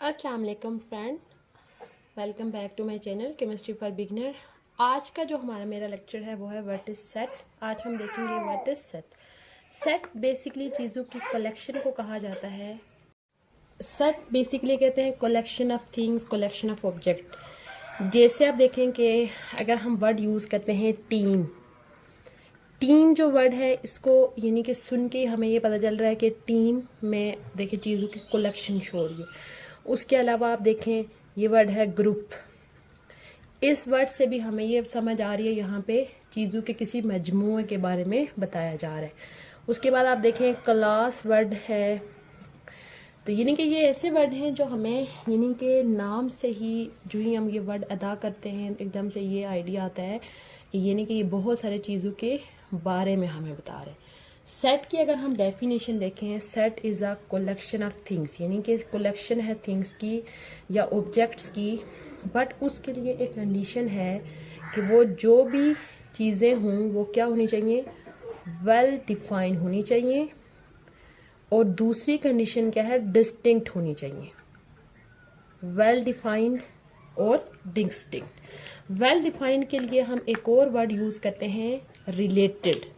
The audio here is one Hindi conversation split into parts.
अस्सलाम वालेकुम friend, welcome back to my channel chemistry for beginner. आज का जो मेरा लेक्चर है वो है व्हाट इज सेट। आज हम देखेंगे what is set. Set basically चीज़ों की कलेक्शन को कहा जाता है। सेट बेसिकली कहते हैं collection of things, collection of object. जैसे आप देखें कि अगर हम वर्ड यूज़ करते हैं टीम, टीम जो वर्ड है इसको यानी कि सुन के हमें ये पता चल रहा है कि टीम में देखिए चीज़ों की कलेक्शन शो हो रही है। उसके अलावा आप देखें ये वर्ड है ग्रुप। इस वर्ड से भी हमें ये समझ आ रही है यहाँ पे चीज़ों के किसी मजमूए के बारे में बताया जा रहा है। उसके बाद आप देखें क्लास वर्ड है। तो यानी कि ये ऐसे वर्ड हैं जो हमें यानी कि नाम से ही जो ही हम ये वर्ड अदा करते हैं एकदम से ये आइडिया आता है कि यानी कि ये बहुत सारे चीज़ों के बारे में हमें बता रहे हैं। सेट की अगर हम डेफिनेशन देखें, set is a collection of things, यानी कि कलेक्शन है थिंग्स की या ऑब्जेक्ट्स की, बट उसके लिए एक कंडीशन है कि वो जो भी चीज़ें हों वो क्या होनी चाहिए, वेल डिफाइन होनी चाहिए। और दूसरी कंडीशन क्या है, डिस्टिंक्ट होनी चाहिए। वेल डिफाइंड और डिस्टिंक्ट। वेल डिफाइंड के लिए हम एक और वर्ड यूज़ करते हैं related.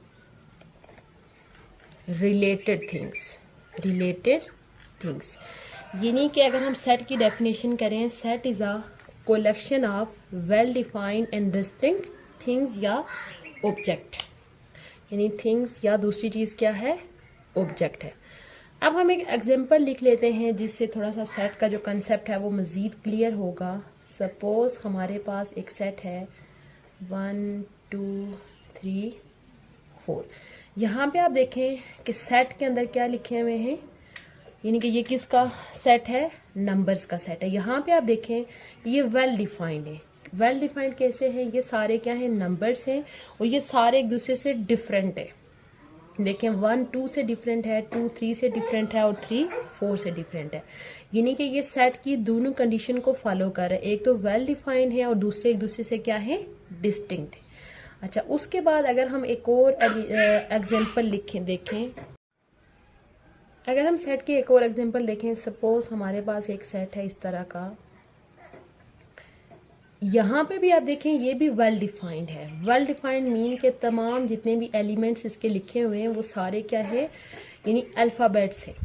Related things, related things, यानी कि अगर हम सेट की डेफिनेशन करें, set is a collection of well defined and distinct things या ऑब्जेक्ट। यानी थिंग्स या दूसरी चीज़ क्या है, ऑब्जेक्ट है। अब हम एक एग्जांपल लिख लेते हैं जिससे थोड़ा सा सेट का जो कंसेप्ट है वो मज़ीद क्लियर होगा। सपोज हमारे पास एक सेट है 1 2 3 4। यहाँ पे आप देखें कि सेट के अंदर क्या लिखे हुए हैं, यानी कि ये किसका सेट है, नंबर्स का सेट है। यहाँ पे आप देखें ये वेल डिफाइंड है। वेल डिफाइंड कैसे है, ये सारे क्या है, नंबर्स हैं और ये सारे एक दूसरे से डिफरेंट है। देखें 1 2 से डिफरेंट है, 2 3 से डिफरेंट है और 3 4 से डिफरेंट है। यानी कि ये सेट की दोनों कंडीशन को फॉलो कर रहा है, एक तो वेल डिफाइंड है और दूसरे एक दूसरे से क्या है, डिस्टिंक्ट है। अच्छा, उसके बाद अगर हम एक और एग्जांपल लिखें, देखें अगर हम सेट की एक और एग्जांपल देखें, सपोज हमारे पास एक सेट है इस तरह का। यहाँ पे भी आप देखें ये भी वेल डिफाइंड है। वेल डिफाइंड मीन के तमाम जितने भी एलिमेंट्स इसके लिखे हुए हैं वो सारे क्या है, यानी अल्फ़ाबेट्स हैं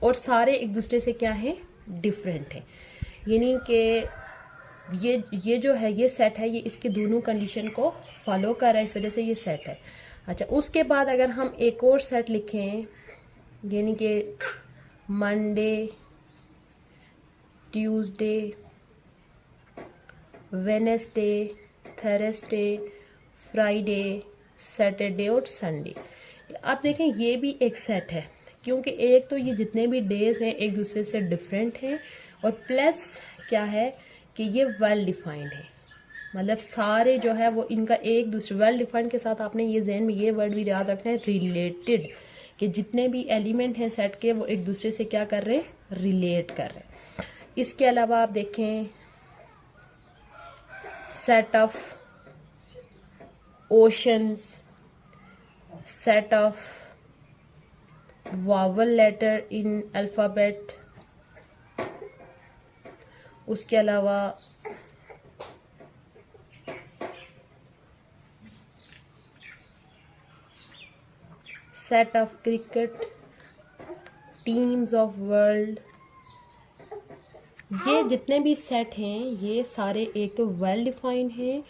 और सारे एक दूसरे से क्या है, डिफरेंट है। यानी कि ये जो है ये सेट है, ये इसके दोनों कंडीशन को फॉलो कर रहा है, इस वजह से ये सेट है। अच्छा, उसके बाद अगर हम एक और सेट लिखें, यानी कि Monday, Tuesday, Wednesday, Thursday, Friday, Saturday और संडे। आप देखें ये भी एक सेट है, क्योंकि एक तो ये जितने भी डेज हैं एक दूसरे से डिफरेंट हैं और प्लस क्या है कि ये वेल डिफाइंड है। मतलब सारे जो है वो इनका एक दूसरे, वेल डिफाइंड के साथ आपने ये जहन में ये वर्ड भी याद रखना है, रिलेटेड, कि जितने भी एलिमेंट हैं सेट के वो एक दूसरे से क्या कर रहे हैं, रिलेट कर रहे हैं। इसके अलावा आप देखें set of oceans, set of vowel letter in alphabet, उसके अलावा set of cricket, teams of world. ये जितने भी सेट हैं ये सारे एक तो वेल डिफाइंड हैं,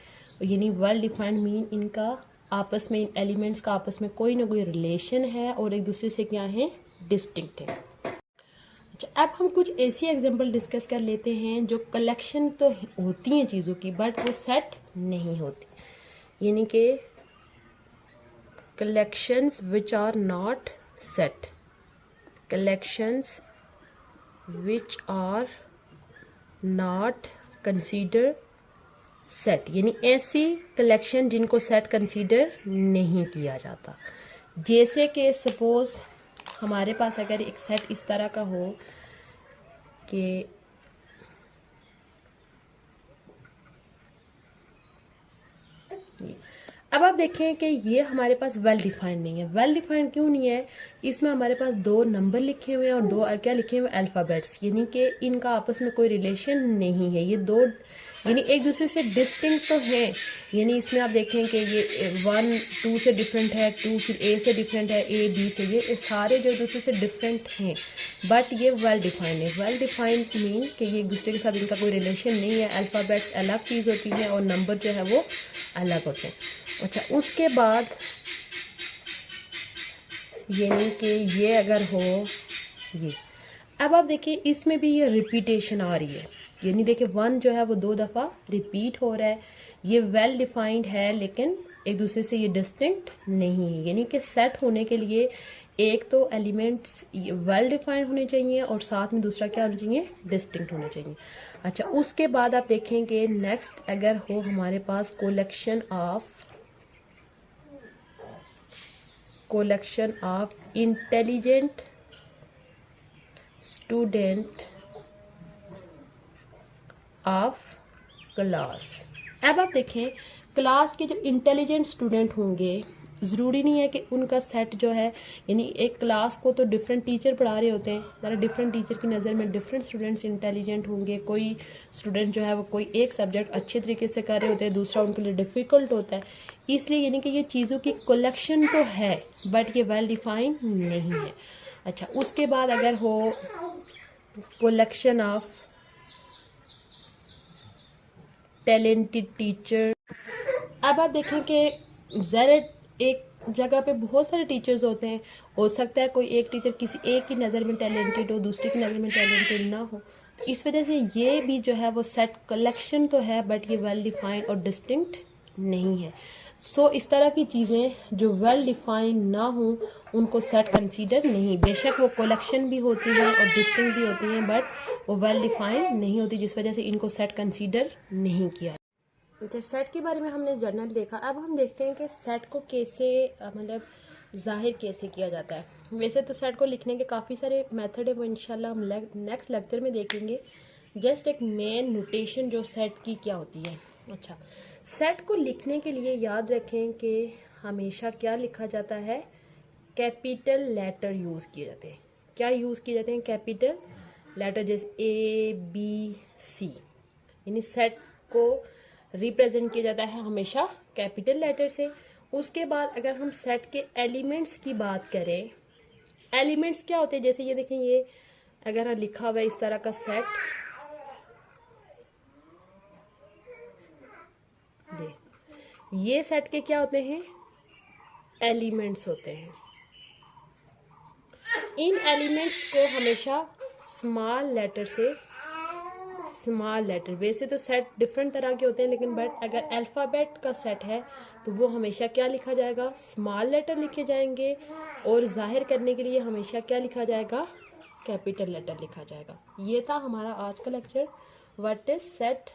यानी वेल डिफाइंड मीन इनका आपस में, इन एलिमेंट्स का आपस में कोई ना कोई रिलेशन है और एक दूसरे से क्या है, डिस्टिंक्ट है। अच्छा, अब हम कुछ ऐसी एग्जांपल डिस्कस कर लेते हैं जो कलेक्शन तो होती हैं चीज़ों की बट वो सेट नहीं होती, यानी कि collections which are not set, collections which are not considered set, यानी ऐसी कलेक्शन जिनको सेट कंसीडर नहीं किया जाता। जैसे कि सपोज हमारे पास अगर एक सेट इस तरह का हो कि अब आप देखें कि ये हमारे पास वेल डिफाइंड नहीं है। वेल डिफाइंड क्यों नहीं है? इसमें हमारे पास 2 नंबर लिखे हुए हैं और 2 क्या लिखे हुए हैं? अल्फ़ाबेट्स, यानी कि इनका आपस में कोई रिलेशन नहीं है। ये 2 यानी एक दूसरे से डिस्टिंक्ट तो हैं, यानी इसमें आप देखें कि ये 1 2 से डिफरेंट है, 2 फिर ए से डिफरेंट है, ए बी से, ये सारे जो एक दूसरे से डिफरेंट हैं, बट ये वेल डिफाइंड है। वेल डिफाइंड मीन कि ये एक दूसरे के साथ इनका कोई रिलेशन नहीं है। अल्फ़ाबेट्स अलग चीज़ होती है और नंबर जो है वो अलग होते हैं। अच्छा, उसके बाद यानी कि ये अगर हो ये, अब आप देखिए इसमें भी ये रिपीटेशन आ रही है, यानी देखिए 1 जो है वो 2 दफ़ा रिपीट हो रहा है। ये वेल डिफाइंड है लेकिन एक दूसरे से ये डिस्टिंक्ट नहीं है, यानी कि सेट होने के लिए एक तो एलिमेंट्स वेल डिफाइंड होने चाहिए और साथ में दूसरा क्या होना चाहिए? डिस्टिंक्ट होना चाहिए। अच्छा, उसके बाद आप देखेंगे नेक्स्ट अगर हो हमारे पास collection of intelligent student of class. अब आप देखें क्लास के जो इंटेलिजेंट स्टूडेंट होंगे, ज़रूरी नहीं है कि उनका सेट जो है, यानी एक क्लास को तो डिफरेंट टीचर पढ़ा रहे होते हैं, ज़रा डिफरेंट टीचर की नज़र में डिफरेंट स्टूडेंट्स इंटेलिजेंट होंगे। कोई स्टूडेंट जो है वो कोई एक सब्जेक्ट अच्छे तरीके से कर रहे होते हैं, दूसरा उनके लिए डिफ़िकल्ट होता है, इसलिए यानी कि ये चीज़ों की कलेक्शन तो है बट ये वेल डिफाइंड नहीं है। अच्छा, उसके बाद अगर हो कलेक्शन ऑफ टैलेंटेड टीचर। अब आप देखें कि ज़रा एक जगह पे बहुत सारे टीचर्स होते हैं, हो सकता है कोई एक टीचर किसी एक की नज़र में टैलेंटेड हो, दूसरे की नज़र में टैलेंटेड ना हो, तो इस वजह से ये भी जो है वो सेट कलेक्शन तो है बट ये वेल डिफाइंड और डिस्टिंक्ट नहीं है। सो इस तरह की चीज़ें जो वेल डिफाइंड ना हो उनको सेट कंसीडर नहीं, बेशक वो कलेक्शन भी होती है और डिस्टिंक्ट भी होती हैं बट वो वेल डिफाइंड नहीं होती, जिस वजह से इनको सेट कंसीडर नहीं किया। अच्छा, सेट के बारे में हमने जर्नल देखा, अब हम देखते हैं कि सेट को कैसे मतलब जाहिर कैसे किया जाता है। वैसे तो सेट को लिखने के काफ़ी सारे मेथड है, वो इंशाल्लाह हम नेक्स्ट लेक्चर में देखेंगे। जस्ट एक मेन नोटेशन जो सेट की क्या होती है। अच्छा, सेट को लिखने के लिए याद रखें कि हमेशा क्या लिखा जाता है? कैपिटल लेटर यूज़ किए जाते हैं। क्या यूज़ किए जाते हैं? कैपिटल लेटर, जैसे ए बी सी, यानी सेट को रिप्रेजेंट किया जाता है हमेशा कैपिटल लेटर से। उसके बाद अगर हम सेट के एलिमेंट्स की बात करें, एलिमेंट्स क्या होते हैं? जैसे ये देखें, ये अगर लिखा हुआ है इस तरह का सेट, ये सेट के क्या होते हैं? एलिमेंट्स होते हैं। इन एलिमेंट्स को हमेशा स्मॉल लेटर से, स्मॉल लेटर, वैसे तो सेट डिफरेंट तरह के होते हैं लेकिन बट अगर अल्फ़ाबेट का सेट है तो वो हमेशा क्या लिखा जाएगा? स्मॉल लेटर लिखे जाएंगे, और जाहिर करने के लिए हमेशा क्या लिखा जाएगा? कैपिटल लेटर लिखा जाएगा। ये था हमारा आज का लेक्चर, व्हाट इज सेट।